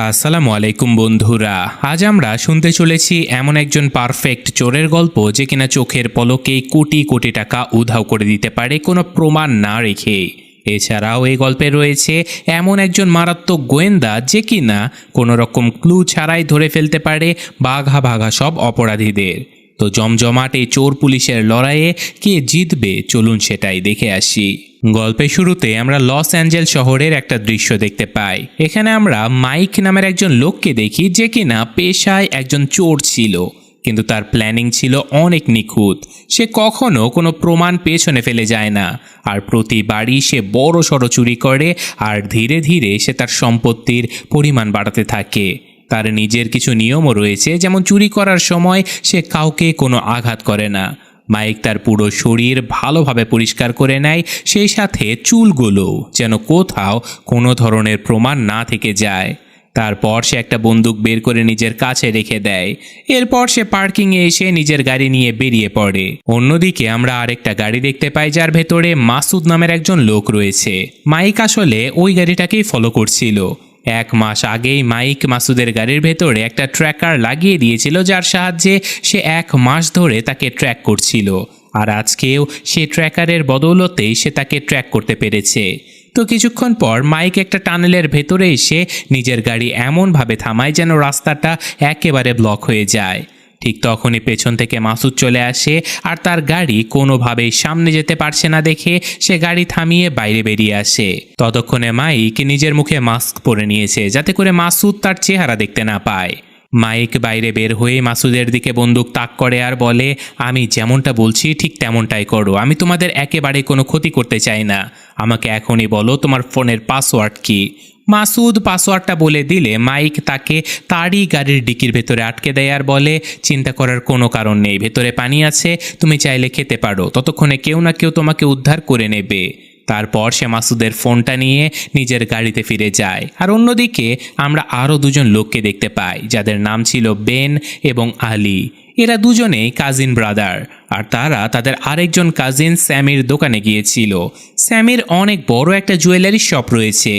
আসসালামু আলাইকুম বন্ধুরা, আজ আমরা শুনতে চলেছি এমন একজন পারফেক্ট চোরের গল্প যে কিনা চোখের পলকেই কোটি কোটি টাকা উধাও করে দিতে পারে কোনো প্রমাণ না রেখে। এছাড়াও এই গল্পে রয়েছে এমন একজন মারাত্মক গোয়েন্দা যে কিনা কোনো রকম ক্লু ছাড়াই ধরে ফেলতে পারে বাঘা বাঘা সব অপরাধীদের। তো জমজমাট এই চোর পুলিশের লড়াইয়ে কে জিতবে, চলুন সেটাই দেখে আসি। গল্পের শুরুতে আমরা লস অ্যাঞ্জেল শহরের একটা দৃশ্য দেখতে পাই। এখানে আমরা মাইক নামের একজন লোককে দেখি যে কিনা পেশায় একজন চোর ছিল, কিন্তু তার প্ল্যানিং ছিল অনেক নিখুঁত। সে কখনো কোনো প্রমাণ পেছনে ফেলে যায় না, আর প্রতিবারই সে বড় সড়ো চুরি করে, আর ধীরে ধীরে সে তার সম্পত্তির পরিমাণ বাড়াতে থাকে। তার নিজের কিছু নিয়মও রয়েছে, যেমন চুরি করার সময় সে কাউকে কোনো আঘাত করে না। মাইক তার পুরো শরীর ভালোভাবে পরিষ্কার করে নেয়, সেই সাথে চুলগুলো যেন কোথাও কোনো ধরনের প্রমাণ না থেকে যায়। তারপর সে একটা বন্দুক বের করে নিজের কাছে রেখে দেয়। এরপর সে পার্কিংয়ে এসে নিজের গাড়ি নিয়ে বেরিয়ে পড়ে। অন্যদিকে আমরা আরেকটা গাড়ি দেখতে পাই যার ভেতরে মাসুদ নামের একজন লোক রয়েছে। মাইক আসলে ওই গাড়িটাকেই ফলো করছিল। 1 মাস আগেই মাইক মাসুদের গাড়ির ভেতরে একটা ট্র্যাকার লাগিয়ে দিয়েছিল, যার সাহায্যে সে 1 মাস ধরে তাকে ট্র্যাক করছিল। আর আজকেও সে ট্র্যাকারের বদৌলতেই সে তাকে ট্র্যাক করতে পেরেছে। তো কিছুক্ষণ পর মাইক একটা টানেলের ভেতরে এসে নিজের গাড়ি এমনভাবে থামায় যেন রাস্তাটা একেবারে ব্লক হয়ে যায়। ঠিক তখনই পেছন থেকে মাসুদ চলে আসে, আর তার গাড়ি কোনোভাবেই সামনে যেতে পারছে না দেখে সে গাড়ি থামিয়ে বাইরে বেরিয়ে আসে। ততক্ষণে মাইক নিজের মুখে মাস্ক পরে নিয়েছে যাতে করে মাসুদ তার চেহারা দেখতে না পায়। মাইক বাইরে বের হয়ে মাসুদের দিকে বন্দুক তাক করে আর বলে, আমি যেমনটা বলছি ঠিক তেমনটাই করো। আমি তোমাদের একেবারে কোনো ক্ষতি করতে চাই না। আমাকে এখনই বলো তোমার ফোনের পাসওয়ার্ড কি। মাসুদ পাসওয়ার্ডটা বলে দিলে মাইক তাকে তারই গাড়ির ডিকির ভেতরে আটকে দেয় আর বলে, চিন্তা করার কোনো কারণ নেই, ভেতরে পানি আছে, তুমি চাইলে খেতে পারো, ততক্ষণে কেউ না কেউ তোমাকে উদ্ধার করে নেবে। তারপর সে মাসুদের ফোনটা নিয়ে নিজের গাড়িতে ফিরে যায়। আর অন্যদিকে আমরা আরও 2জন লোককে দেখতে পাই যাদের নাম ছিল বেন এবং আলী। এরা দুজনেই কাজিন ব্রাদার, আর তারা তাদের আরেকজন কাজিন স্যামির দোকানে গিয়েছিল। স্যামির অনেক বড় একটা জুয়েলারি শপ রয়েছে।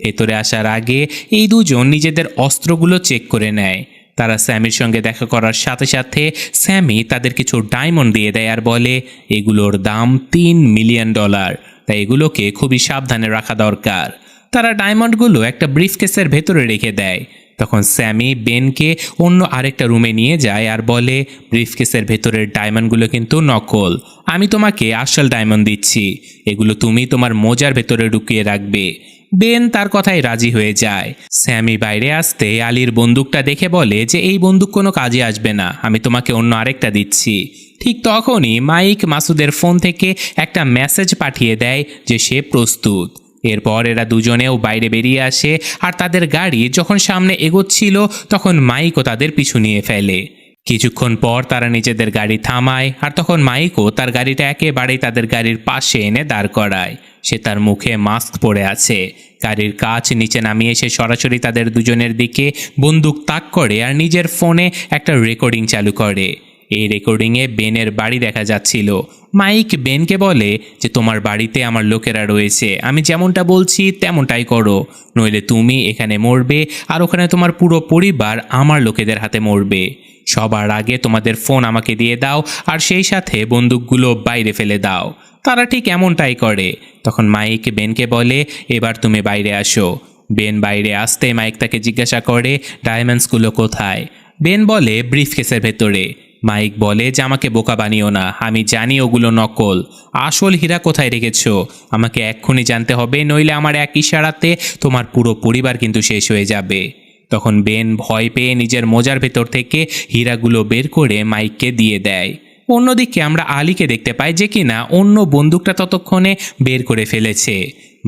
ভেতরে আসার আগে এই 2জন নিজেদের অস্ত্রগুলো চেক করে নেয়। তারা স্যামির সঙ্গে দেখা করার সাথে সাথে স্যামি তাদের কিছু ডায়মন্ড দিয়ে দেয় আর বলে, এগুলোর দাম $3 মিলিয়ন, তাই এগুলোকে খুবই সাবধানে রাখা দরকার। তারা ডায়মন্ডগুলো একটা ব্রিফকেসের ভেতরে রেখে দেয়। তখন স্যামি বেনকে অন্য আরেকটা রুমে নিয়ে যায় আর বলে, ব্রিফকেসের ভেতরের ডায়মন্ডগুলো কিন্তু নকল, আমি তোমাকে আসল ডায়মন্ড দিচ্ছি, এগুলো তুমি তোমার মোজার ভেতরে ঢুকিয়ে রাখবে। বেন তার কথায় রাজি হয়ে যায়। স্যামি বাইরে আসতে আলীর বন্দুকটা দেখে বলে যে এই বন্দুক কোনো কাজে আসবে না, আমি তোমাকে অন্য আরেকটা দিচ্ছি। ঠিক তখনই মাইক মাসুদের ফোন থেকে একটা মেসেজ পাঠিয়ে দেয় যে সে প্রস্তুত। এরপর এরা দুজনেও বাইরে বেরিয়ে আসে, আর তাদের গাড়ি যখন সামনে এগোচ্ছিল তখন মাইকও তাদের পিছু নিয়ে ফেলে। কিছুক্ষণ পর তারা নিজেদের গাড়ি থামায়, আর তখন মাইকও তার গাড়িটা একেবারেই তাদের গাড়ির পাশে এনে দাঁড় করায়। সে তার মুখে মাস্ক পরে আছে। গাড়ির কাঁচ নিচে নামিয়ে সে সরাসরি তাদের দুজনের দিকে বন্দুক তাক করে আর নিজের ফোনে একটা রেকর্ডিং চালু করে। এই রেকর্ডিংয়ে বেনের বাড়ি দেখা যাচ্ছিল। মাইক বেনকে বলে যে তোমার বাড়িতে আমার লোকেরা রয়েছে, আমি যেমনটা বলছি তেমনটাই করো, নইলে তুমি এখানে মরবে আর ওখানে তোমার পুরো পরিবার আমার লোকেদের হাতে মরবে। সবার আগে তোমাদের ফোন আমাকে দিয়ে দাও, আর সেই সাথে বন্দুকগুলো বাইরে ফেলে দাও। তারা ঠিক এমনটাই করে। তখন মাইক বেনকে বলে, এবার তুমি বাইরে আসো। বেন বাইরে আসতে মাইক তাকে জিজ্ঞাসা করে, ডায়মন্ডসগুলো কোথায়? বেন বলে, ব্রিফকেসের ভেতরে। মাইক বলে যে আমাকে বোকা বানিও না, আমি জানি ওগুলো নকল, আসল হীরা কোথায় রেখেছ আমাকে এক্ষুনি জানতে হবে, নইলে আমার এক ইশারাতে তোমার পুরো পরিবার কিন্তু শেষ হয়ে যাবে। তখন বেন ভয় পেয়ে নিজের মোজার ভেতর থেকে হীরাগুলো বের করে মাইককে দিয়ে দেয়। অন্যদিকে আমরা আলীকে দেখতে পাই যে কিনা অন্য বন্দুকটা ততক্ষণে বের করে ফেলেছে।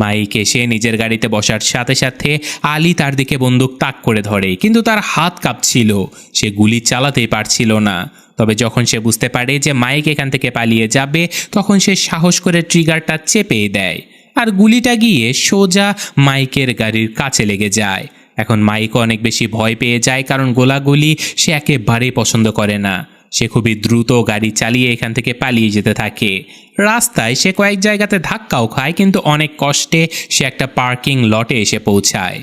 মাইক এসে নিজের গাড়িতে বসার সাথে সাথে আলী তার দিকে বন্দুক তাক করে ধরে, কিন্তু তার হাত কাঁপছিল, সে গুলি চালাতেই পারছিল না। তবে যখন সে বুঝতে পারে যে মাইক এখান থেকে পালিয়ে যাবে, তখন সে সাহস করে ট্রিগারটা চেপে দেয়, আর গুলিটা গিয়ে সোজা মাইকের গাড়ির কাছে লেগে যায়। এখন মাইকও অনেক বেশি ভয় পেয়ে যায়, কারণ গোলাগুলি সে একেবারেই পছন্দ করে না। সে খুবই দ্রুত গাড়ি চালিয়ে এখান থেকে পালিয়ে যেতে থাকে। রাস্তায় সে কয়েক জায়গাতে ধাক্কাও খায়, কিন্তু অনেক কষ্টে সে একটা পার্কিং লটে এসে পৌঁছায়।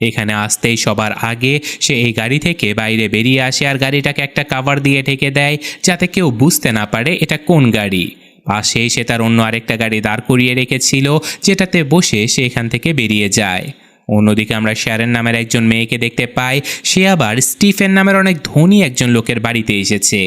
এখানে আসতেই সবার আগে সে এই গাড়ি থেকে বাইরে বেরিয়ে আসে আর গাড়িটাকে একটা কাভার দিয়ে ঢেকে দেয় যাতে কেউ বুঝতে না পারে এটা কোন গাড়ি। পাশেই সে তার অন্য আরেকটা গাড়ি দাঁড় করিয়ে রেখেছিল যেটাতে বসে সে এখান থেকে বেরিয়ে যায়। অন্যদিকে আমরা শ্যারন নামের একজন মেয়েকে দেখতে পাই, সে আবার স্টিফেন নামের অনেক ধনী একজন লোকের বাড়িতে এসেছে।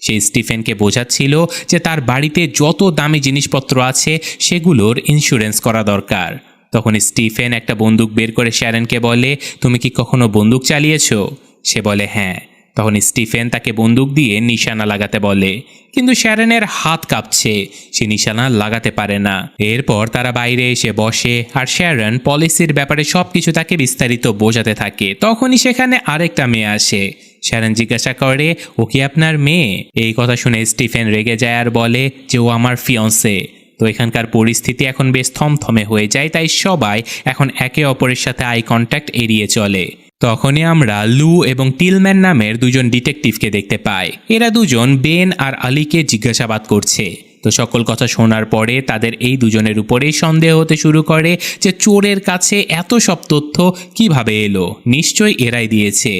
সেই স্টিফেনকে বোঝাচ্ছিল যে তার বাড়িতে যত দামি জিনিসপত্র আছে সেগুলোর ইন্স্যুরেন্স করা দরকার। তখন স্টিফেন একটা বন্দুক বের করে শ্যারনকে বলে, তুমি কি কখনো বন্দুক চালিয়েছো? সে বলে হ্যাঁ। তখন স্টিফেন তাকে বন্দুক দিয়ে নিশানা লাগাতে বলে, কিন্তু শ্যারনের হাত কাঁপছে, সে নিশানা লাগাতে পারে না। এরপর তারা বাইরে এসে বসে আর শ্যারন পলিসির ব্যাপারে সবকিছু তাকে বিস্তারিত বোঝাতে থাকে। তখনই সেখানে আরেকটা মেয়ে আসে। শ্যারন জিজ্ঞাসা করে, ও কি আপনার মেয়ে? এই কথা শুনে স্টিফেন রেগে যায় আর বলে যে ও আমার ফিয়ন্সে। তো এখানকার পরিস্থিতি এখন বেশ থমথমে হয়ে যায়, তাই সবাই এখন একে অপরের সাথে আই কন্ট্যাক্ট এড়িয়ে চলে। তখনই আমরা লু এবং টিলম্যান নামের দুজন ডিটেকটিভকে দেখতে পাই। এরা দুজন বেন আর আলীকে জিজ্ঞাসাবাদ করছে। তো সকল কথা শোনার পরে তাদের এই দুজনের উপরেই সন্দেহ হতে শুরু করে যে চোরের কাছে এত সব তথ্য কিভাবে এলো, নিশ্চয়ই এরাই দিয়েছে।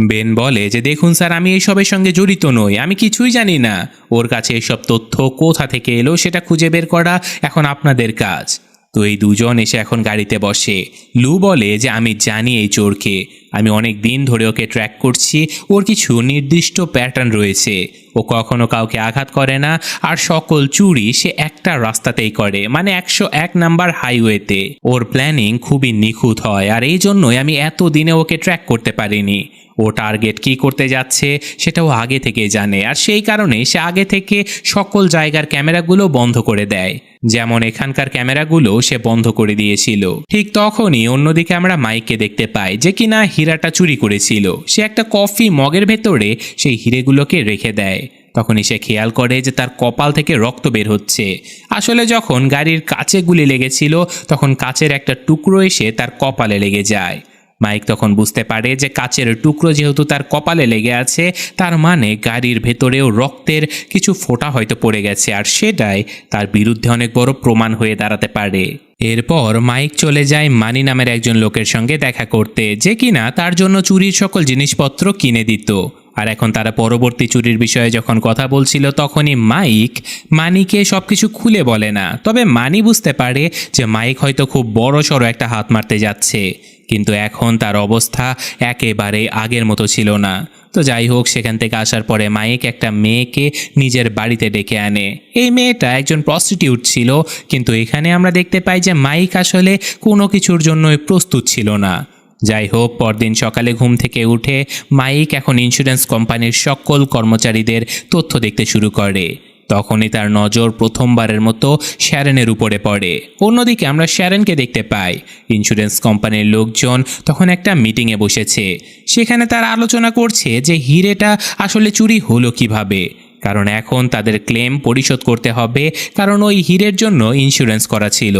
বেন বলে যে দেখুন স্যার, আমি এইসবের সঙ্গে জড়িত নই, আমি কিছুই জানি না। ওর কাছে এইসব তথ্য কোথা থেকে এলো সেটা খুঁজে বের করা এখন আপনাদের কাজ। তো এই দুজন এসে এখন গাড়িতে বসে। লু বলে যে আমি জানি এই চোরকে, আমি অনেক দিন ধরে ওকে ট্র্যাক করছি, ওর কিছু নির্দিষ্ট প্যাটার্ন রয়েছে। ও কখনো কাউকে আঘাত করে না, আর সকল চুরি সে একটা রাস্তাতেই করে, মানে 101 নাম্বার হাইওয়েতে। ওর প্ল্যানিং খুবই নিখুঁত হয়, আর এই জন্যই আমি এত দিনে ওকে ট্র্যাক করতে পারিনি। ও টার্গেট কি করতে যাচ্ছে সেটাও আগে থেকে জানে, আর সেই কারণে সে আগে থেকে সকল জায়গার ক্যামেরাগুলো বন্ধ করে দেয়, যেমন এখানকার ক্যামেরাগুলো সে বন্ধ করে দিয়েছিল। ঠিক তখনই অন্যদিকে আমরা মাইককে দেখতে পাই যে কিনা হীরাটা চুরি করেছিল। সে একটা কফি মগের ভেতরে সেই হিরেগুলোকে রেখে দেয়। তখনই সে খেয়াল করে যে তার কপাল থেকে রক্ত বের হচ্ছে। আসলে যখন গাড়ির কাঁচে গুলি লেগেছিল তখন কাচের একটা টুকরো এসে তার কপালে লেগে যায়। মাইক তখন বুঝতে পারে যে কাচের টুকরো যেহেতু তার কপালে লেগে আছে, তার মানে গাড়ির ভেতরেও রক্তের কিছু ফোঁটা হয়তো পড়ে গেছে, আর সেটাই তার বিরুদ্ধে অনেক বড় প্রমাণ হয়ে দাঁড়াতে পারে। এরপর মাইক চলে যায় মানি নামের একজন লোকের সঙ্গে দেখা করতে, যে কিনা তার জন্য চুরির সকল জিনিসপত্র কিনে দিত। আর এখন তারা পরবর্তী চুরির বিষয়ে যখন কথা বলছিল তখনই মাইক মানিকে সবকিছু খুলে বলে না, তবে মানি বুঝতে পারে যে মাইক হয়তো খুব বড় সড়ো একটা হাত মারতে যাচ্ছে, কিন্তু এখন তার অবস্থা একেবারে আগের মতো ছিল না। তো যাই হোক, সেখান থেকে আসার পরে মাইক একটা মেয়েকে নিজের বাড়িতে ডেকে আনে। এই মেয়েটা একজন প্রস্টিটিউট ছিল, কিন্তু এখানে আমরা দেখতে পাই যে মাইক আসলে কোনো কিছুর জন্যই প্রস্তুত ছিল না। যাই হোক, পরদিন সকালে ঘুম থেকে উঠে মাইক এখন ইন্স্যুরেন্স কোম্পানির সকল কর্মচারীদের তথ্য দেখতে শুরু করে। তখনই তার নজর প্রথমবারের মতো শ্যারনের উপরে পড়ে। অন্যদিকে আমরা শ্যারনকে দেখতে পাই। ইন্স্যুরেন্স কোম্পানির লোকজন তখন একটা মিটিংয়ে বসেছে। সেখানে তারা আলোচনা করছে যে হিরেটা আসলে চুরি হলো কিভাবে, কারণ এখন তাদের ক্লেম পরিশোধ করতে হবে, কারণ ওই হিরের জন্য ইন্স্যুরেন্স করা ছিল।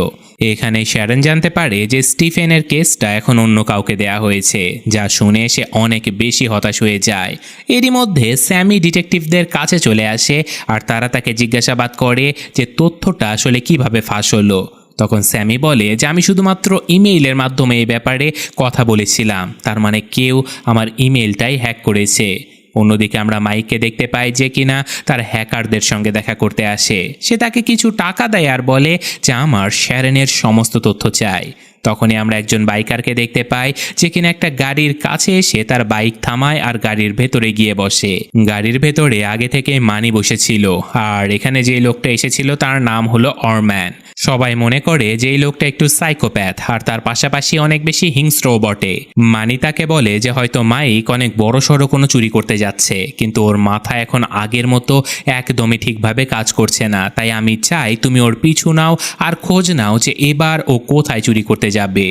এখানে শ্যারন জানতে পারে যে স্টিফেনের কেসটা এখন অন্য কাউকে দেয়া হয়েছে, যা শুনে সে অনেক বেশি হতাশ হয়ে যায়। এরই মধ্যে স্যামি ডিটেকটিভদের কাছে চলে আসে আর তারা তাকে জিজ্ঞাসাবাদ করে যে তথ্যটা আসলে কিভাবে ফাঁস হলো। তখন স্যামি বলে যে আমি শুধুমাত্র ইমেইলের মাধ্যমে এই ব্যাপারে কথা বলেছিলাম, তার মানে কেউ আমার ইমেইলটাই হ্যাক করেছে। অন্যদিকে আমরা মাইককে দেখতে পাই যে কিনা তার হ্যাকারদের সঙ্গে দেখা করতে আসে। সে তাকে কিছু টাকা দেয় আর বলে যে আমার শ্যারনের সমস্ত তথ্য চাই। তখনই আমরা একজন বাইকারকে দেখতে পাই যে কিনা একটা গাড়ির কাছে এসে তার বাইক থামায় আর গাড়ির ভেতরে গিয়ে বসে। গাড়ির ভেতরে আগে থেকে মানি বসেছিল, আর এখানে যে লোকটা এসেছিল তার নাম হলো অরম্যান। সবাই মনে করে যে এই লোকটা একটু সাইকোপ্যাথ, আর তার পাশাপাশি অনেক বেশি হিংস্রও বটে। মানি তাকে বলে যে হয়তো মাইক অনেক বড় সড়ো কোনো চুরি করতে যাচ্ছে, কিন্তু ওর মাথা এখন আগের মতো একদমই ঠিকভাবে কাজ করছে না, তাই আমি চাই তুমি ওর পিছু নাও আর খোঁজ নাও যে এবার ও কোথায় চুরি করতে যাবে।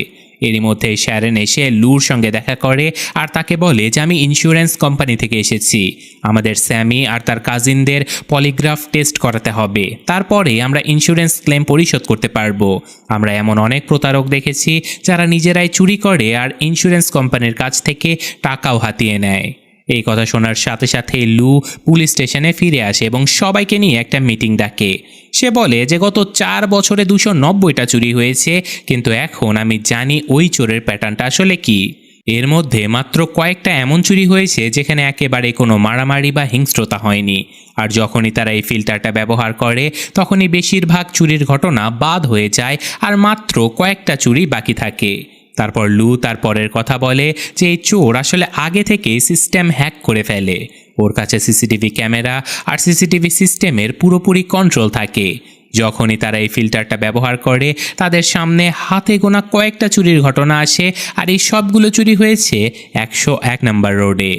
এরই মধ্যে শ্যারন এসে লুর সঙ্গে দেখা করে আর তাকে বলে যে আমি ইন্স্যুরেন্স কোম্পানি থেকে এসেছি, আমাদের স্যামি আর তার কাজিনদের পলিগ্রাফ টেস্ট করাতে হবে, তারপরে আমরা ইন্স্যুরেন্স ক্লেম পরিশোধ করতে পারবো। আমরা এমন অনেক প্রতারক দেখেছি যারা নিজেরাই চুরি করে আর ইন্স্যুরেন্স কোম্পানির কাছ থেকে টাকাও হাতিয়ে নেয়। এই কথা শোনার সাথে সাথে লু পুলিশ স্টেশনে ফিরে আসে এবং সবাইকে নিয়ে একটা মিটিং ডাকে। সে বলে যে গত 4 বছরে 290টা চুরি হয়েছে, কিন্তু এখন আমি জানি ওই চোরের প্যাটার্নটা আসলে কি। এর মধ্যে মাত্র কয়েকটা এমন চুরি হয়েছে যেখানে একেবারে কোনো মারামারি বা হিংস্রতা হয়নি। আর যখনই তারা এই ফিল্টারটা ব্যবহার করে তখনই বেশিরভাগ চুরির ঘটনা বাদ হয়ে যায় আর মাত্র কয়েকটা চুরি বাকি থাকে। তারপর লু তার পরের কথা বলে যে এই চোর আসলে আগে থেকে সিস্টেম হ্যাক করে ফেলে। ওর কাছে সিসিটিভি ক্যামেরা আর সিসিটিভি সিস্টেমের পুরোপুরি কন্ট্রোল থাকে। যখনই তারা এই ফিল্টারটা ব্যবহার করে তাদের সামনে হাতে গোনা কয়েকটা চুরির ঘটনা আসে, আর এই সবগুলো চুরি হয়েছে 101 নম্বর রোডে।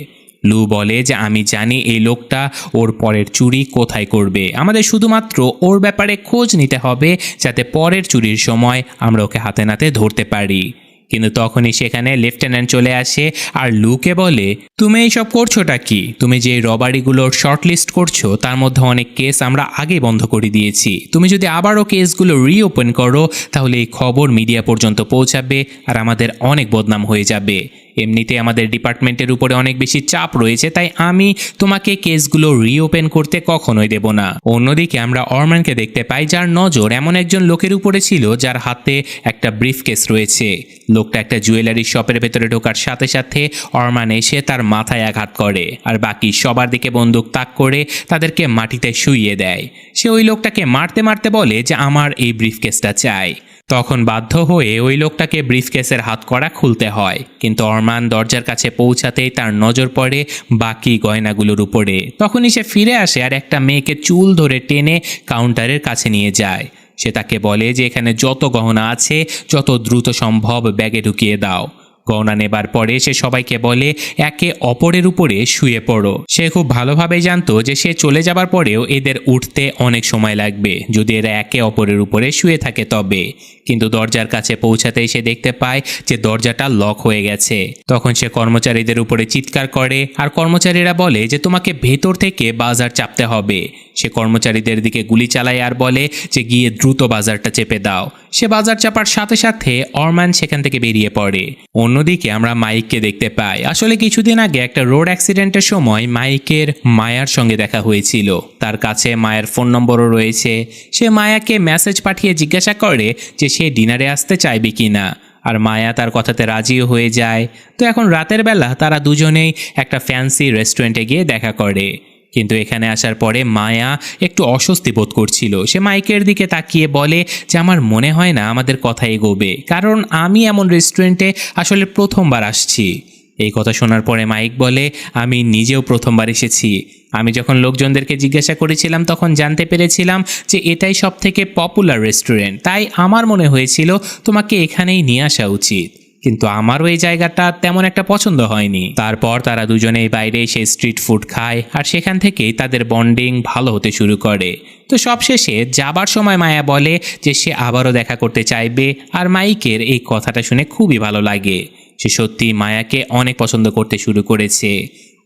লু বলে যে আমি জানি এই লোকটা ওর পরের চুরি কোথায় করবে, আমাদের শুধুমাত্র ওর ব্যাপারে খোঁজ নিতে হবে যাতে পরের চুরির সময় আমরা ওকে হাতে নাতে ধরতে পারি। কিন্তু তখনই সেখানে লেফটেন্যান্ট চলে আসে আর লুকে বলে, তুমি এইসব করছোটা কি? তুমি যে রবারিগুলোর শর্টলিস্ট করছো তার মধ্যে অনেক কেস আমরা আগে বন্ধ করে দিয়েছি। তুমি যদি আবারও কেসগুলো রিওপেন করো তাহলে এই খবর মিডিয়া পর্যন্ত পৌঁছাবে আর আমাদের অনেক বদনাম হয়ে যাবে। এমনিতে আমাদের ডিপার্টমেন্টের উপরে অনেক বেশি চাপ রয়েছে, তাই আমি তোমাকে কেসগুলো রিওপেন করতে কখনোই দেব না। অন্যদিকে আমরা অরম্যানকে দেখতে পাই যার নজর এমন একজন লোকের উপরে ছিল যার হাতে একটা ব্রিফকেস রয়েছে। লোকটা একটা জুয়েলারি শপের ভেতরে ঢোকার সাথে সাথে অরম্যান এসে তার মাথায় আঘাত করে আর বাকি সবার দিকে বন্দুক তাক করে তাদেরকে মাটিতে শুইয়ে দেয়। সে ওই লোকটাকে মারতে মারতে বলে যে আমার এই ব্রিফকেসটা চাই। তখন বাধ্য হয়ে ওই লোকটাকে ব্রিফকেসের হাতকড়া খুলতে হয়, কিন্তু অরমান দরজার কাছে পৌঁছাতেই তার নজর পড়ে বাকি গয়নাগুলোর উপরে। তখনই সে ফিরে আসে আর একটা মেয়েকে চুল ধরে টেনে কাউন্টারের কাছে নিয়ে যায়। সে তাকে বলে যে এখানে যত গহনা আছে যত দ্রুত সম্ভব ব্যাগে ঢুকিয়ে দাও। গহনা নেবার পরে সে সবাইকে বলে একে অপরের উপরে শুয়ে পড়ো। সে খুব ভালোভাবে জানতো যে সে চলে যাবার পরেও এদের উঠতে অনেক সময় লাগবে যদি এরা একে অপরের উপরে শুয়ে থাকে তবে। কিন্তু দরজার কাছে পৌঁছাতেই সে দেখতে পায় যে দরজাটা লক হয়ে গেছে। তখন সে কর্মচারীদের উপরে চিৎকার করে আর কর্মচারীরা বলে যে তোমাকে ভেতর থেকে বাজার চাপতে হবে। সে কর্মচারীদের দিকে গুলি চালায় আর বলে যে গিয়ে দ্রুত বাজারটা চেপে দাও। সে বাজার চাপার সাথে সাথে অরম্যান সেখান থেকে বেরিয়ে পড়ে। অন্যদিকে আমরা মাইককে দেখতে পাই। আসলে কিছুদিন আগে একটা রোড অ্যাক্সিডেন্টের সময় মাইকের মায়ার সঙ্গে দেখা হয়েছিল। তার কাছে মায়ের ফোন নম্বরও রয়েছে। সে মায়াকে মেসেজ পাঠিয়ে জিজ্ঞাসা করে যে সে ডিনারে আসতে চাইবে কিনা, আর মায়া তার কথাতে রাজিও হয়ে যায়। তো এখন রাতের বেলা তারা দুজনেই একটা ফ্যান্সি রেস্টুরেন্টে গিয়ে দেখা করে। কিন্তু এখানে আসার পরে মায়া একটু অস্বস্তি বোধ করছিল। সে মাইকের দিকে তাকিয়ে বলে যে আমার মনে হয় না আমাদের কথা এগোবে, কারণ আমি এমন রেস্টুরেন্টে আসলে প্রথমবার আসছি। এই কথা শোনার পরে মাইক বলে আমি নিজেও প্রথমবার এসেছি। আমি যখন লোকজনদেরকে জিজ্ঞাসা করেছিলাম তখন জানতে পেরেছিলাম যে এটাই সবথেকে পপুলার রেস্টুরেন্ট, তাই আমার মনে হয়েছিল তোমাকে এখানেই নিয়ে আসা উচিত। কিন্তু আমারও এই জায়গাটা তেমন একটা পছন্দ হয়নি। তারপর তারা দুজনেই বাইরে এসে স্ট্রিট ফুড খায় আর সেখান থেকেই তাদের বন্ডিং ভালো হতে শুরু করে। তো সবশেষে যাবার সময় মায়া বলে যে সে আবারও দেখা করতে চাইবে, আর মাইকের এই কথাটা শুনে খুবই ভালো লাগে। সে সত্যি মায়াকে অনেক পছন্দ করতে শুরু করেছে।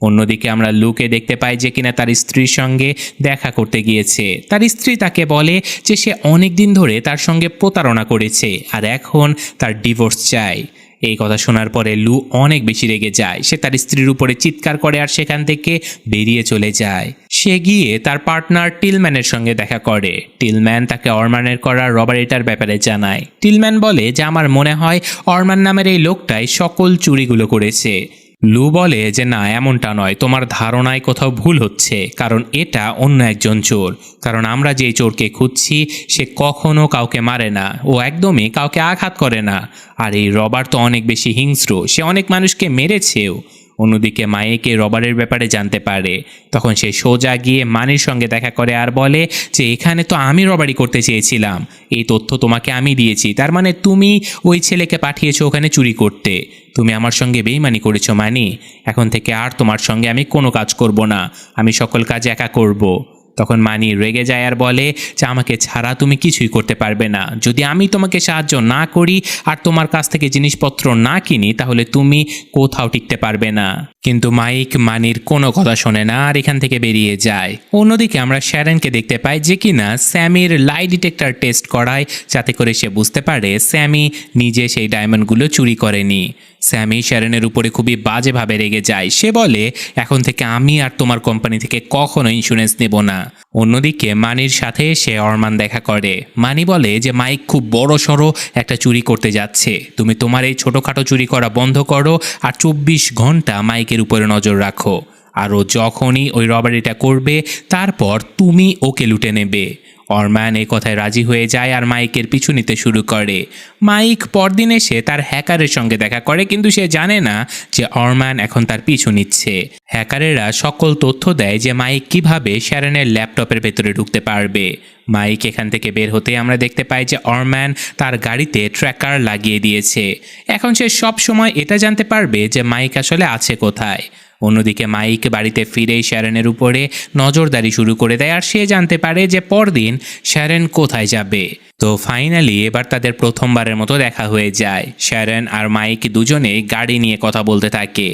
অন্যদিকে আমরা লুকে দেখতে পাই যে কিনা তার স্ত্রীর সঙ্গে দেখা করতে গিয়েছে। তার স্ত্রী তাকে বলে যে সে অনেক দিন ধরে তার সঙ্গে প্রতারণা করেছে আর এখন তার ডিভোর্স চাই। এই কথা শোনার পরে লু অনেক বেশি রেগে যায়। সে তার স্ত্রীর উপরে চিৎকার করে আর সেখান থেকে বেরিয়ে চলে যায়। সে গিয়ে তার পার্টনার টিলম্যানের সঙ্গে দেখা করে। টিলম্যান তাকে অরম্যানের করা রবারিটার ব্যাপারে জানায়। টিলম্যান বলে যে আমার মনে হয় অরম্যান নামের এই লোকটাই সকল চুরিগুলো করেছে। লু বলে যে না, এমনটা নয়, তোমার ধারণায় কোথাও ভুল হচ্ছে, কারণ এটা অন্য একজন চোর। কারণ আমরা যে চোরকে খুঁজছি সে কখনো কাউকে মারে না, ও একদমই কাউকে আঘাত করে না। আর এই রবার তো অনেক বেশি হিংস্র, সে অনেক মানুষকে মেরেছেও। অন্যদিকে মাইকে রবারের ব্যাপারে জানতে পারে। তখন সে সোজা গিয়ে মানির সঙ্গে দেখা করে আর বলে যে এখানে তো আমি রবারি করতে চেয়েছিলাম, এই তথ্য তোমাকে আমি দিয়েছি, তার মানে তুমি ওই ছেলেকে পাঠিয়েছো ওখানে চুরি করতে। তুমি আমার সঙ্গে বেইমানি করেছো মানি। এখন থেকে আর তোমার সঙ্গে আমি কোনো কাজ করব না, আমি সকল কাজ একা করব। তখন মানি রেগে যায় আর বলে যে আমাকে ছাড়া তুমি কিছুই করতে পারবে না। যদি আমি তোমাকে সাহায্য না করি আর তোমার কাছ থেকে জিনিসপত্র না কিনি তাহলে তুমি কোথাও টিকতে পারবে না। কিন্তু মাইক মানির কোনো কথা শোনে না আর এখান থেকে বেরিয়ে যায়। অন্যদিকে আমরা শ্যারনকে দেখতে পাই যে কিনা স্যামির লাই ডিটেক্টর টেস্ট করায়, যাতে করে সে বুঝতে পারে স্যামি নিজে সেই ডায়মন্ডগুলো চুরি করেনি। স্যামি শ্যারনের উপরে খুবই বাজেভাবে রেগে যায়। সে বলে, এখন থেকে আমি আর তোমার কোম্পানি থেকে কখনো ইন্স্যুরেন্স নেব না। অন্যদিকে মানির সাথে সে অরমান দেখা করে। মানি বলে যে মাইক খুব বড় সড়ো একটা চুরি করতে যাচ্ছে, তুমি তোমার এই ছোটোখাটো চুরি করা বন্ধ করো আর 24 ঘন্টা মাইকের উপরে নজর রাখো। আর ও যখনই ওই রবারিটা করবে তারপর তুমি ওকে লুটে নেবে। অরম্যান এই কথায় রাজি হয়ে যায় আর মাইকের পিছু নিতে শুরু করে। মাইক পরদিন এসে তার হ্যাকারের সঙ্গে দেখা করে, কিন্তু সে জানে না যে অরম্যান এখন তার পিছু নিচ্ছে। হ্যাকারেরা সকল তথ্য দেয় যে মাইক কিভাবে শ্যারনের ল্যাপটপের ভেতরে ঢুকতে পারবে। মাইক এখান থেকে বের হতে আমরা দেখতে পাই যে অরম্যান তার গাড়িতে ট্র্যাকার লাগিয়ে দিয়েছে। এখন সে সব সময় এটা জানতে পারবে যে মাইক আসলে আছে কোথায়। অন্যদিকে মাইক বাড়িতে ফিরেই শ্যারনের উপরে নজরদারি শুরু করে দেয় আর সে জানতে পারে যে পরদিন শ্যারন কোথায় যাবে। তো ফাইনালি এবার তাদের প্রথমবারের মতো দেখা হয়ে যায়। শ্যারন আর মাইক দুজনেই গাড়ি নিয়ে কথা বলতে থাকে।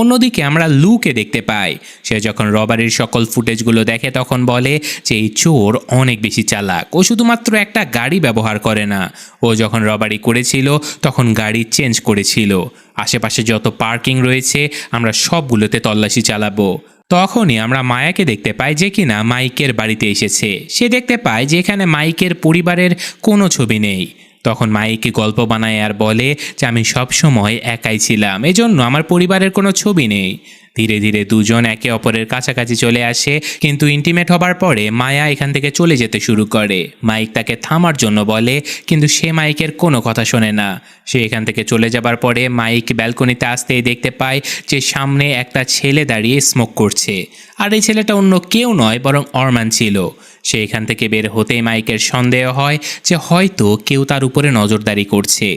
অন্যদিকে আমরা লুকে দেখতে পাই। সে যখন রবারির সকল ফুটেজগুলো দেখে তখন বলে যে এই চোর অনেক বেশি চালাক, ও শুধুমাত্র একটা গাড়ি ব্যবহার করে না, ও যখন রবারি করেছিল তখন গাড়ি চেঞ্জ করেছিল। আশেপাশে যত পার্কিং রয়েছে আমরা সবগুলোতে তল্লাশি চালাবো। তখনই আমরা মায়াকে দেখতে পাই যে কিনা মাইকের বাড়িতে এসেছে। সে দেখতে পায় যে এখানে মাইকের পরিবারের কোনো ছবি নেই। তখন মাইকে গল্প বানায় আর বলে যে আমি সবসময় একাই ছিলাম, এজন্য আমার পরিবারের কোনো ছবি নেই। ধীরে ধীরে দুজন একে অপরের কাছাকাছি চলে আসে, কিন্তু ইন্টিমেট হবার পরে মায়া এখান থেকে চলে যেতে শুরু করে। মাইক তাকে থামার জন্য বলে, কিন্তু সে মাইকের কোনো কথা শোনে না। সে এখান থেকে চলে যাবার পরে মাইক ব্যালকনিতে আসতেই দেখতে পায় যে সামনে একটা ছেলে দাঁড়িয়ে স্মোক করছে, আর এই ছেলেটা অন্য কেউ নয় বরং অরমান ছিল। সে এখান থেকে বের হতেই মাইকের সন্দেহ হয় যে হয়তো কেউ তার উপরে নজরদারি করছে।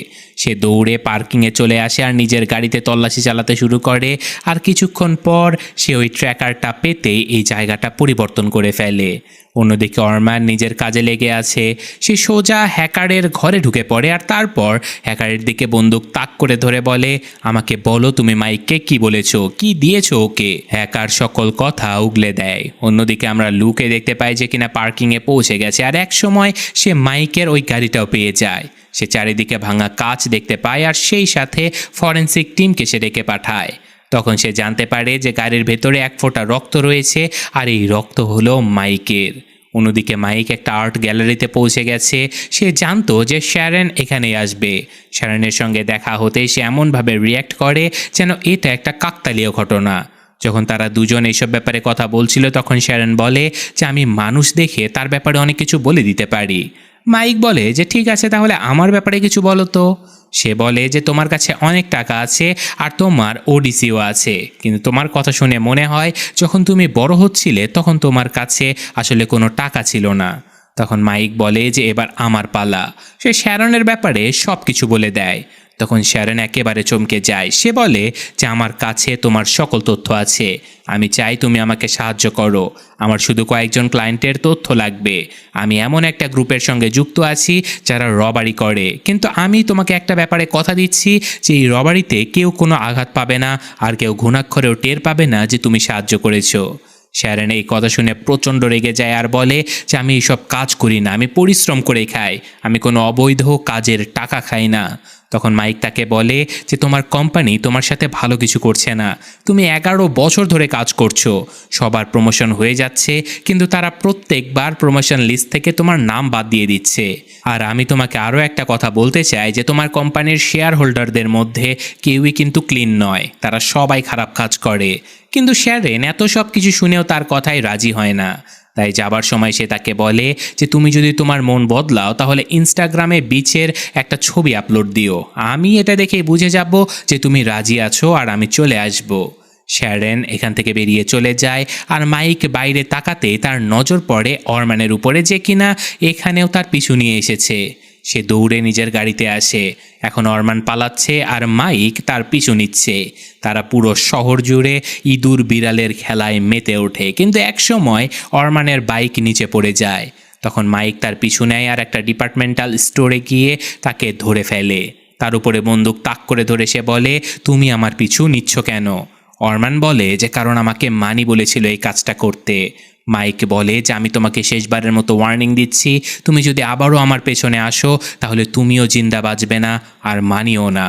সে দৌড়ে পার্কিংয়ে চলে আসে আর নিজের গাড়িতে তল্লাশি চালাতে শুরু করে। আর কিছুক্ষণ পর সে ওই ট্র্যাকারটা পেতেই এই জায়গাটা পরিবর্তন করে ফেলে। অন্যদিকে অরমান নিজের কাজে লেগে আছে। সে সোজা হ্যাকারের ঘরে ঢুকে পড়ে আর তারপর হ্যাকারের দিকে বন্দুক তাক করে ধরে বলে, আমাকে বলো তুমি মাইককে কি বলেছো, কি দিয়েছো ওকে। হ্যাকার সকল কথা উগলে দেয়। অন্যদিকে আমরা লুকে দেখতে পাই যে কিনা পার্কিংয়ে পৌঁছে গেছে আর এক সময় সে মাইকের ওই গাড়িটাও পেয়ে যায়। সে চারিদিকে ভাঙা কাচ দেখতে পায় আর সেই সাথে ফরেন্সিক টিমকে সে ডেকে পাঠায়। তখন সে জানতে পারে যে গাড়ির ভেতরে এক ফোঁটা রক্ত রয়েছে আর এই রক্ত হলো মাইকের। অন্যদিকে মাইক একটা আর্ট গ্যালারিতে পৌঁছে গেছে। সে জানতো যে শ্যারন এখানেই আসবে। শ্যারনের সঙ্গে দেখা হতেই সে এমনভাবে রিয়্যাক্ট করে যেন এটা একটা কাকতালীয় ঘটনা। যখন তারা দুজন এইসব ব্যাপারে কথা বলছিল তখন শ্যারন বলে যে আমি মানুষ দেখে তার ব্যাপারে অনেক কিছু বলে দিতে পারি। মাইক বলে যে ঠিক আছে, তাহলে আমার ব্যাপারে কিছু বলো তো। সে বলে যে তোমার কাছে অনেক টাকা আছে আর তোমার ওডিসিও আছে, কিন্তু তোমার কথা শুনে মনে হয় যখন তুমি বড় হচ্ছিলে তখন তোমার কাছে আসলে কোনো টাকা ছিল না। তখন মাইক বলে যে এবার আমার পালা। সে শ্যারনের ব্যাপারে সব কিছু বলে দেয়। তখন শ্যারন একেবারে চমকে যায়। সে বলে যে আমার কাছে তোমার সকল তথ্য আছে, আমি চাই তুমি আমাকে সাহায্য করো। আমার শুধু কয়েকজন ক্লায়েন্টের তথ্য লাগবে। আমি এমন একটা গ্রুপের সঙ্গে যুক্ত আছি যারা রবারি করে, কিন্তু আমি তোমাকে একটা ব্যাপারে কথা দিচ্ছি যে এই রবারিতে কেউ কোনো আঘাত পাবে না আর কেউ ঘুণাক্ষরেও টের পাবে না যে তুমি সাহায্য করেছো। শ্যারন এই কথা শুনে প্রচণ্ড রেগে যায় আর বলে যে আমি এইসব কাজ করি না, আমি পরিশ্রম করে খাই, আমি কোনো অবৈধ কাজের টাকা খাই না। তখন মাইক তাকে বলে যে তোমার কোম্পানি তোমার সাথে ভালো কিছু করছে না, তুমি 11 বছর ধরে কাজ করছো, সবার প্রমোশন হয়ে যাচ্ছে, কিন্তু তারা প্রত্যেকবার প্রমোশন লিস্ট থেকে তোমার নাম বাদ দিয়ে দিচ্ছে। আর আমি তোমাকে আরও একটা কথা বলতে চাই যে তোমার কোম্পানির শেয়ার হোল্ডারদের মধ্যে কেউই কিন্তু ক্লিন নয়, তারা সবাই খারাপ কাজ করে। কিন্তু শ্যারন এত সব কিছু শুনেও তার কথায় রাজি হয় না। তাই যাবার সময় সে তাকে বলে যে তুমি যদি তোমার মন বদলাও তাহলে ইনস্টাগ্রামে বিচের একটা ছবি আপলোড দিও, আমি এটা দেখেই বুঝে যাব যে তুমি রাজি আছো আর আমি চলে আসব। শ্যারন এখান থেকে বেরিয়ে চলে যায় আর মাইক বাইরে তাকাতে তার নজর পড়ে অরম্যানের উপরে, যে কিনা এখানেও তার পিছু নিয়ে এসেছে। সে দৌড়ে নিজের গাড়িতে আসে। এখন অরমান পালাচ্ছে আর মাইক তার পিছু নিচ্ছে। তারা পুরো শহর জুড়ে ইঁদুর বিড়ালের খেলায় মেতে ওঠে, কিন্তু একসময় অরমানের বাইক নিচে পড়ে যায়। তখন মাইক তার পিছু নেয় আর একটা ডিপার্টমেন্টাল স্টোরে গিয়ে তাকে ধরে ফেলে। তার উপরে বন্দুক তাক করে ধরে সে বলে তুমি আমার পিছু নিচ্ছ কেন? অরমান বলে যে কারণ আমাকে মানি বলেছিল এই কাজটা করতে। মাইক বলে যে আমি তোমাকে শেষবারের মতো ওয়ার্নিং দিচ্ছি, তুমি যদি আবারও আমার পেছনে আসো তাহলে তুমিও জিন্দা বাঁচবে না আর মানিও না।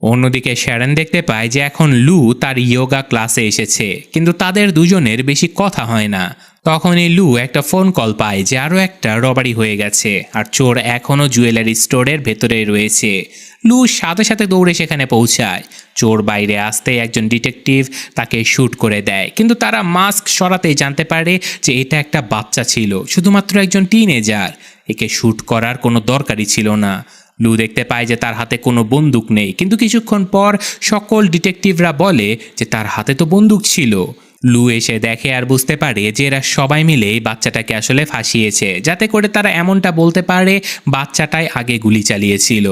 অন্যদিকে শ্যারন দেখতে পায় যে এখন লু তার ইয়োগা ক্লাসে এসেছে, কিন্তু তাদের দুজনের বেশি কথা হয় না। তখনই লু একটা ফোন কল পায় যে আরও একটা রবারি হয়ে গেছে, আর চোর এখনও জুয়েলারি স্টোরের ভেতরে রয়েছে। লু সাথে সাথে দৌড়ে সেখানে পৌঁছায়। চোর বাইরে আসতেই একজন ডিটেকটিভ তাকে শ্যুট করে দেয়, কিন্তু তারা মাস্ক সরাতেই জানতে পারে যে এটা একটা বাচ্চা ছিল, শুধুমাত্র একজন টিনেজার। একে শ্যুট করার কোনো দরকারই ছিল না। লু দেখতে পায় যে তার হাতে কোনো বন্দুক নেই, কিন্তু কিছুক্ষণ পর সকল ডিটেকটিভরা বলে যে তার হাতে তো বন্দুক ছিল। লু এসে দেখে আর বুঝতে পারে যে এরা সবাই মিলে এই বাচ্চাটাকে আসলে ফাঁসিয়েছে, যাতে করে তারা এমনটা বলতে পারে বাচ্চাটাই আগে গুলি চালিয়েছিল।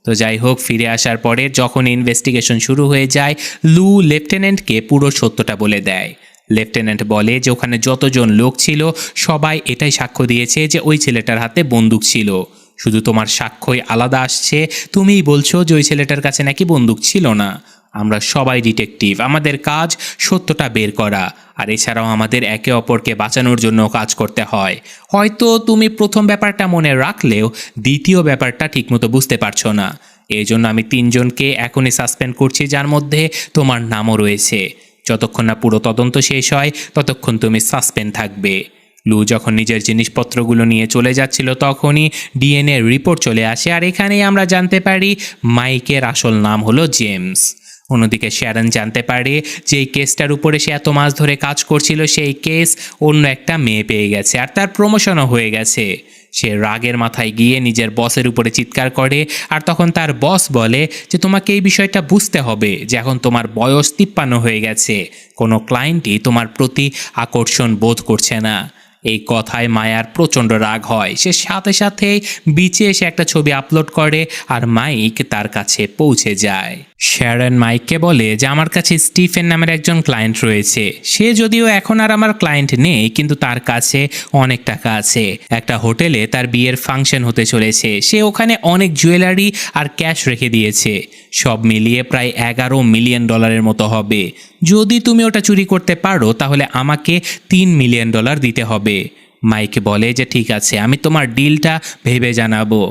তো যাই হোক, ফিরে আসার পরে যখন ইনভেস্টিগেশন শুরু হয়ে যায়, লু লেফটেন্যান্টকে পুরো সত্যটা বলে দেয়। লেফটেন্যান্ট বলে যে ওখানে যতজন লোক ছিল সবাই এটাই সাক্ষ্য দিয়েছে যে ওই ছেলেটার হাতে বন্দুক ছিল, শুধু তোমার সাক্ষ্যই আলাদা আসছে। তুমিই বলছো যে ওই ছেলেটার কাছে নাকি বন্দুক ছিল না। আমরা সবাই ডিটেকটিভ, আমাদের কাজ সত্যটা বের করা, আর এছাড়াও আমাদের একে অপরকে বাঁচানোর জন্য কাজ করতে হয়। হয়তো তুমি প্রথম ব্যাপারটা মনে রাখলেও দ্বিতীয় ব্যাপারটা ঠিকমতো বুঝতে পারছো না। এই জন্য আমি 3 জনকে এখনই সাসপেন্ড করছি, যার মধ্যে তোমার নামও রয়েছে। যতক্ষণ না পুরো তদন্ত শেষ হয় ততক্ষণ তুমি সাসপেন্ড থাকবে। লু যখন নিজের জিনিসপত্রগুলো নিয়ে চলে যাচ্ছিল তখনই ডিএনএ রিপোর্ট চলে আসে, আর এখানেই আমরা জানতে পারি মাইকের আসল নাম হলো জেমস। অন্যদিকে শ্যারন জানতে পারে যে এই কেসটার উপরে সে এত মাস ধরে কাজ করছিল সেই কেস অন্য একটা মেয়ে পেয়ে গেছে, আর তার প্রমোশনও হয়ে গেছে। সে রাগের মাথায় গিয়ে নিজের বসের উপরে চিৎকার করে, আর তখন তার বস বলে যে তোমাকে এই বিষয়টা বুঝতে হবে যে এখন তোমার বয়স 53 হয়ে গেছে, কোনো ক্লায়েন্টই তোমার প্রতি আকর্ষণ বোধ করছে না। এই কথায় মায়ার প্রচণ্ড রাগ হয়। সে সাথে সাথেই বিচে এসে একটা ছবি আপলোড করে, আর মাইক তার কাছে পৌঁছে যায়। শ্যারন মাইককে বলে যে আমার কাছে স্টিফেন নামের একজন ক্লায়েন্ট রয়েছে। সে যদিও এখন আর আমার ক্লায়েন্ট নেই, কিন্তু তার কাছে অনেক টাকা আছে। একটা হোটেলে তার বিয়ের ফাংশন হতে চলেছে, সে ওখানে অনেক জুয়েলারি আর ক্যাশ রেখে দিয়েছে। সব মিলিয়ে প্রায় $11 মিলিয়ন মতো হবে। যদি তুমি ওটা চুরি করতে পারো তাহলে আমাকে $3 মিলিয়ন দিতে হবে। মাইক বলে যে ঠিক আছে, আমি তোমার ডিলটা ভেবে জানাবো।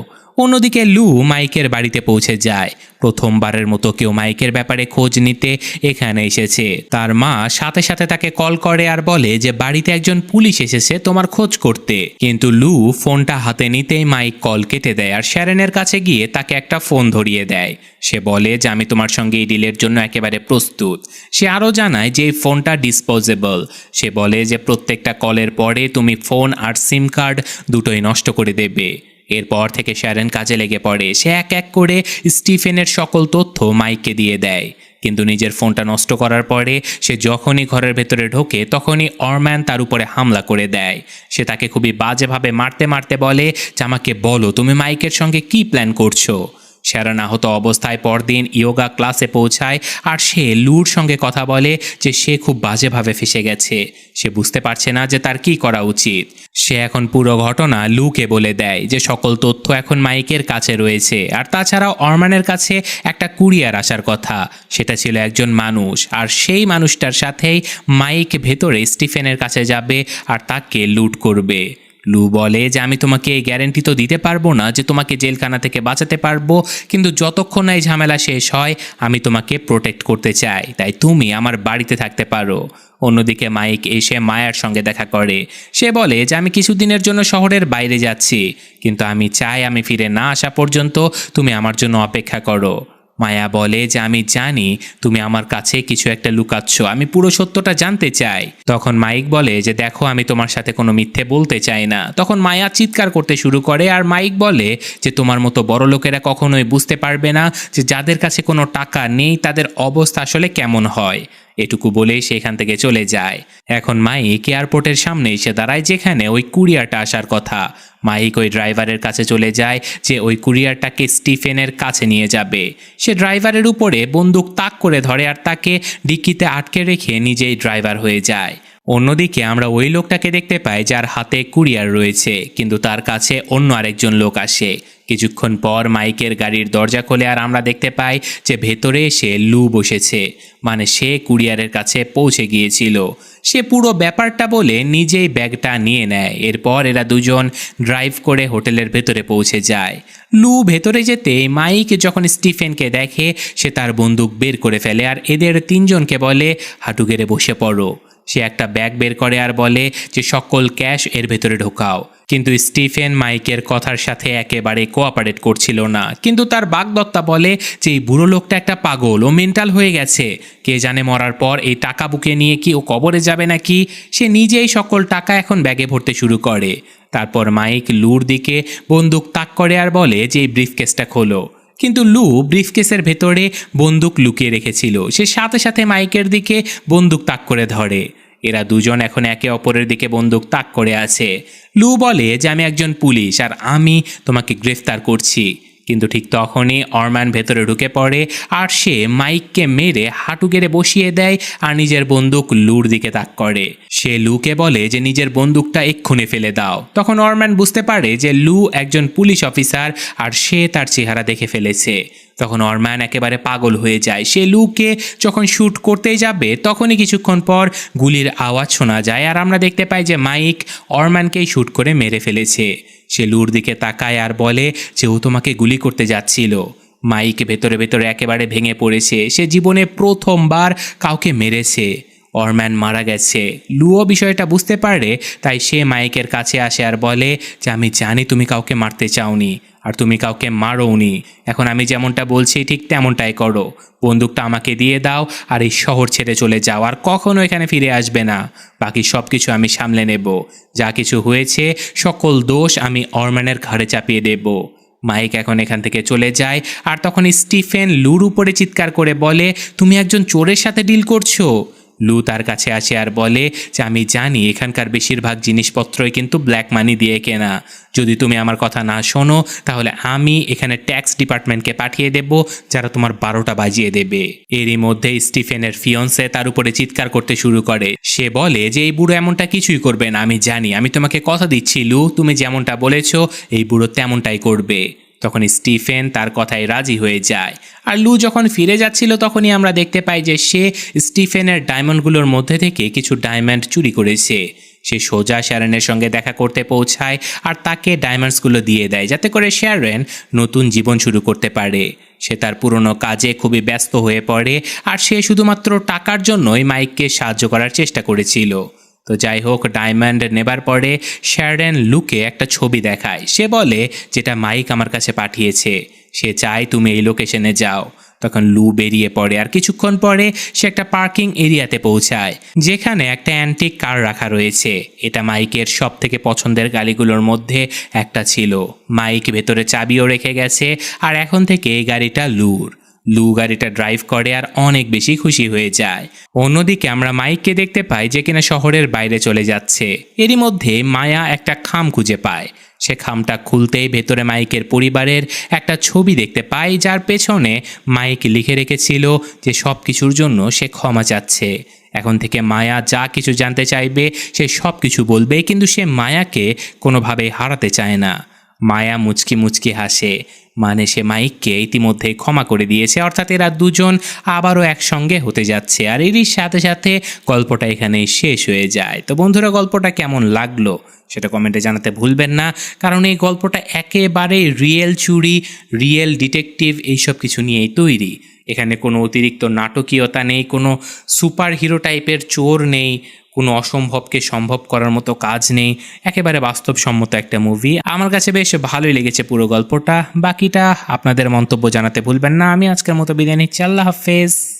অন্যদিকে লু মাইকের বাড়িতে পৌঁছে যায়। প্রথমবারের মতো কেউ মাইকের ব্যাপারে খোঁজ নিতে এখানে এসেছে। তার মা সাথে সাথে তাকে কল করে আর বলে যে বাড়িতে একজন পুলিশ এসেছে তোমার খোঁজ করতে। কিন্তু লু ফোনটা হাতে নিতেই মাইক কল কেটে দেয়, আর শ্যারনের কাছে গিয়ে তাকে একটা ফোন ধরিয়ে দেয়। সে বলে যে আমি তোমার সঙ্গে এই ডিলের জন্য একেবারে প্রস্তুত। সে আরও জানায় যে এই ফোনটা ডিসপোজেবল। সে বলে যে প্রত্যেকটা কলের পরে তুমি ফোন আর সিম কার্ড দুটোই নষ্ট করে দেবে। এরপর থেকে শ্যারন কাজে লেগে পড়ে। সে এক এক করে স্টিফেনের সকল তথ্য মাইককে দিয়ে দেয়, কিন্তু নিজের ফোনটা নষ্ট করার পরে সে যখনই ঘরের ভেতরে ঢোকে তখনই অরম্যান তার উপরে হামলা করে দেয়। সে তাকে খুবই বাজেভাবে মারতে মারতে বলে যে আমাকে বলো তুমি মাইকের সঙ্গে কি প্ল্যান করছো। শ্যারন আহত অবস্থায় পরদিন ইয়োগা ক্লাসে পৌঁছায়, আর সে লুর সঙ্গে কথা বলে যে সে খুব বাজেভাবে ফেসে গেছে। সে বুঝতে পারছে না যে তার কি করা উচিত। সে এখন পুরো ঘটনা লুকে বলে দেয় যে সকল তথ্য এখন মাইকের কাছে রয়েছে, আর তাছাড়াও অরম্যানের কাছে একটা কুরিয়ার আসার কথা। সেটা ছিল একজন মানুষ, আর সেই মানুষটার সাথেই মাইক ভেতরে স্টিফেনের কাছে যাবে আর তাকে লুট করবে। লু বলে যে আমি তোমাকে এই গ্যারেন্টি তো দিতে পারবো না যে তোমাকে জেলখানা থেকে বাঁচাতে পারবো, কিন্তু যতক্ষণ না এই ঝামেলা শেষ হয় আমি তোমাকে প্রোটেক্ট করতে চাই, তাই তুমি আমার বাড়িতে থাকতে পারো। অন্যদিকে মাইক এসে মায়ার সঙ্গে দেখা করে। সে বলে যে আমি কিছুদিনের জন্য শহরের বাইরে যাচ্ছি, কিন্তু আমি চাই আমি ফিরে না আসা পর্যন্ত তুমি আমার জন্য অপেক্ষা করো। মায়া বলে যে আমি জানি তুমি আমার কাছে কিছু একটা লুকাচ্ছ, আমি পুরো সত্যটা জানতে চাই। তখন মাইক বলে যে দেখো আমি তোমার সাথে কোনো মিথ্যে বলতে চাই না। তখন মায়া চিৎকার করতে শুরু করে, আর মাইক বলে যে তোমার মতো বড় লোকেরা কখনোই বুঝতে পারবে না যে যাদের কাছে কোনো টাকা নেই তাদের অবস্থা আসলে কেমন হয়। এটুকু বলেই সে এখান থেকে চলে যায়। এখন মাইক এয়ারপোর্টের সামনে এসে দাঁড়ায় যেখানে ওই কুরিয়ারটা আসার কথা। মাইক ওই ড্রাইভারের কাছে চলে যায় যে ওই কুরিয়ারটাকে স্টিফেনের কাছে নিয়ে যাবে। সে ড্রাইভারের উপরে বন্দুক তাক করে ধরে আর তাকে ডিক্কিতে আটকে রেখে নিজেই ড্রাইভার হয়ে যায়। অন্যদিকে আমরা ওই লোকটাকে দেখতে পাই যার হাতে কুরিয়ার রয়েছে, কিন্তু তার কাছে অন্য আরেকজন লোক আসে। কিছুক্ষণ পর মাইকের গাড়ির দরজা খোলে আর আমরা দেখতে পাই যে ভেতরে এসে লু বসেছে, মানে সে কুরিয়ারের কাছে পৌঁছে গিয়েছিল। সে পুরো ব্যাপারটা বলে নিজেই ব্যাগটা নিয়ে নেয়। এরপর এরা দুজন ড্রাইভ করে হোটেলের ভেতরে পৌঁছে যায়। লু ভেতরে যেতে মাইক যখন স্টিফেনকে দেখে সে তার বন্দুক বের করে ফেলে আর এদের তিনজনকে বলে হাঁটু গেড়ে বসে পড়ো। সে একটা ব্যাগ বের করে আর বলে যে সকল ক্যাশ এর ভেতরে ঢোকাও। কিন্তু স্টিফেন মাইকের কথার সাথে একেবারে কোঅপারেট করছিল না। কিন্তু তার বাগদত্তা বলে যে এই বুড়ো লোকটা একটা পাগল, ও মেন্টাল হয়ে গেছে। কে জানে মরার পর এই টাকা বুকে নিয়ে কি ও কবরে যাবে নাকি। সে নিজেই সকল টাকা এখন ব্যাগে ভরতে শুরু করে। তারপর মাইক লুর দিকে বন্দুক তাক করে আর বলে যে এই ব্রিফকেসটা খোলো। কিন্তু লু ব্রিফকেসের ভেতরে বন্দুক লুকিয়ে রেখেছিল। সে সাথে সাথে মাইকের দিকে বন্দুক তাক করে ধরে। এরা দুজন এখন একে অপরের দিকে বন্দুক তাক করে আছে। লু বলে যে আমি একজন পুলিশ আর আমি তোমাকে গ্রেফতার করছি। কিন্তু ঠিক তখনই অরম্যান ভেতরে ঢুকে পড়ে আর সে মাইককে মেরে হাঁটু গেড়ে বসিয়ে দেয় আর নিজের বন্দুক লুর দিকে তাক করে। সে লুকে বলে যে নিজের বন্দুকটা এক্ষুনি ফেলে দাও। তখন অরম্যান বুঝতে পারে যে লু একজন পুলিশ অফিসার আর সে তার চেহারা দেখে ফেলেছে। তখন অরম্যান একেবারে পাগল হয়ে যায়। সে লুকে যখন শ্যুট করতেই যাবে তখনই কিছুক্ষণ পর গুলির আওয়াজ শোনা যায় আর আমরা দেখতে পাই যে মাইক অরম্যানকেই শ্যুট করে মেরে ফেলেছে। সে লুর দিকে তাকায় আর বলে যে ও তোমাকে গুলি করতে যাচ্ছিল। মাইক ভেতরে ভেতরে একেবারে ভেঙে পড়েছে। সে জীবনে প্রথমবার কাউকে মেরেছে। অরম্যান মারা গেছে। লুও বিষয়টা বুঝতে পারে, তাই সে মাইকের কাছে আসে আর বলে যে আমি জানি তুমি কাউকে মারতে চাওনি আর তুমি কাউকে মারোওনি। এখন আমি যেমনটা বলছি ঠিক তেমনটাই করো। বন্দুকটা আমাকে দিয়ে দাও আর এই শহর ছেড়ে চলে যাও আর কখনো এখানে ফিরে আসবে না। বাকি সব কিছু আমি সামলে নেব। যা কিছু হয়েছে সকল দোষ আমি অরম্যানের ঘাড়ে চাপিয়ে দেব। মাইক এখন এখান থেকে চলে যায় আর তখন স্টিফেন লুর উপরে চিৎকার করে বলে তুমি একজন চোরের সাথে ডিল করছো। লু তার কাছে আসে আর বলে যে আমি জানি এখানকার বেশিরভাগ জিনিসপত্রই কিন্তু ব্ল্যাক মানি দিয়ে কেনা। যদি তুমি আমার কথা না শোনো তাহলে আমি এখানে ট্যাক্স ডিপার্টমেন্টকে পাঠিয়ে দেব, যারা তোমার 12টা বাজিয়ে দেবে। এরই মধ্যে স্টিফেনের ফিয়ন্সে তার উপরে চিৎকার করতে শুরু করে। সে বলে যে এই বুড়ো এমনটা কিছুই করবে না, আমি জানি। আমি তোমাকে কথা দিচ্ছি লু, তুমি যেমনটা বলেছো এই বুড়ো তেমনটাই করবে। তখন স্টিফেন তার কথায় রাজি হয়ে যায়। আর লু যখন ফিরে যাচ্ছিল তখনই আমরা দেখতে পাই যে সে স্টিফেনের ডায়মন্ডগুলোর মধ্যে থেকে কিছু ডায়মন্ড চুরি করেছে। সে সোজা শ্যারনের সঙ্গে দেখা করতে পৌঁছায় আর তাকে ডায়মন্ডসগুলো দিয়ে দেয় যাতে করে শ্যারন নতুন জীবন শুরু করতে পারে। সে তার পুরনো কাজে খুবই ব্যস্ত হয়ে পড়ে আর সে শুধুমাত্র টাকার জন্যই মাইককে সাহায্য করার চেষ্টা করেছিল। তো যাই হোক, ডায়মন্ড নেবার পরে শ্যারন লুকে একটা ছবি দেখায়। সে বলে যেটা মাইক আমার কাছে পাঠিয়েছে, সে চায় তুমি এই লোকেশনে যাও। তখন লু বেরিয়ে পড়ে আর কিছুক্ষণ পরে সে একটা পার্কিং এরিয়াতে পৌঁছায় যেখানে একটা অ্যান্টিক কার রাখা রয়েছে। এটা মাইকের সব থেকে পছন্দের গাড়িগুলোর মধ্যে একটা ছিল। মাইক ভেতরে চাবিও রেখে গেছে আর এখন থেকে এই গাড়িটা লুর। লু গাড়িটা ড্রাইভ করে আর অনেক বেশি খুশি হয়ে যায়। অন্যদিকে আমরা মাইককে দেখতে পাই যে কিনা শহরের বাইরে চলে যাচ্ছে। এরই মধ্যে মায়া একটা খাম খুঁজে পায়। সে খামটা খুলতেই ভেতরে মাইকের পরিবারের একটা ছবি দেখতে পায়, যার পেছনে মাইক লিখে রেখেছিল যে সব কিছুর জন্য সে ক্ষমা চাচ্ছে। এখন থেকে মায়া যা কিছু জানতে চাইবে সে সব কিছু বলবে, কিন্তু সে মায়াকে কোনোভাবেই হারাতে চায় না। মায়া মুচকি মুচকি হাসে, মানে সে মাইককে ইতিমধ্যেই ক্ষমা করে দিয়েছে, অর্থাৎ এরা দুজন আবারও একসঙ্গে হতে যাচ্ছে। আর এরই সাথে সাথে গল্পটা এখানেই শেষ হয়ে যায়। তো বন্ধুরা, গল্পটা কেমন লাগলো সেটা কমেন্টে জানাতে ভুলবেন না, কারণ এই গল্পটা একেবারে রিয়েল চুরি, রিয়েল ডিটেকটিভ এইসব কিছু নিয়েই তৈরি। এখানে কোনো অতিরিক্ত নাটকীয়তা নেই, কোনো সুপার হিরো টাইপের চোর নেই, কোনো অসম্ভবকে সম্ভব করার মতো কাজ নেই। একেবারে বাস্তবসম্মত একটা মুভি। আমার কাছে বেশ ভালোই লেগেছে পুরো গল্পটা। বাকিটা আপনাদের মন্তব্য জানাতে ভুলবেন না। আমি আজকের মতো বিদায় নিচ্ছি। আল্লাহ হাফেজ।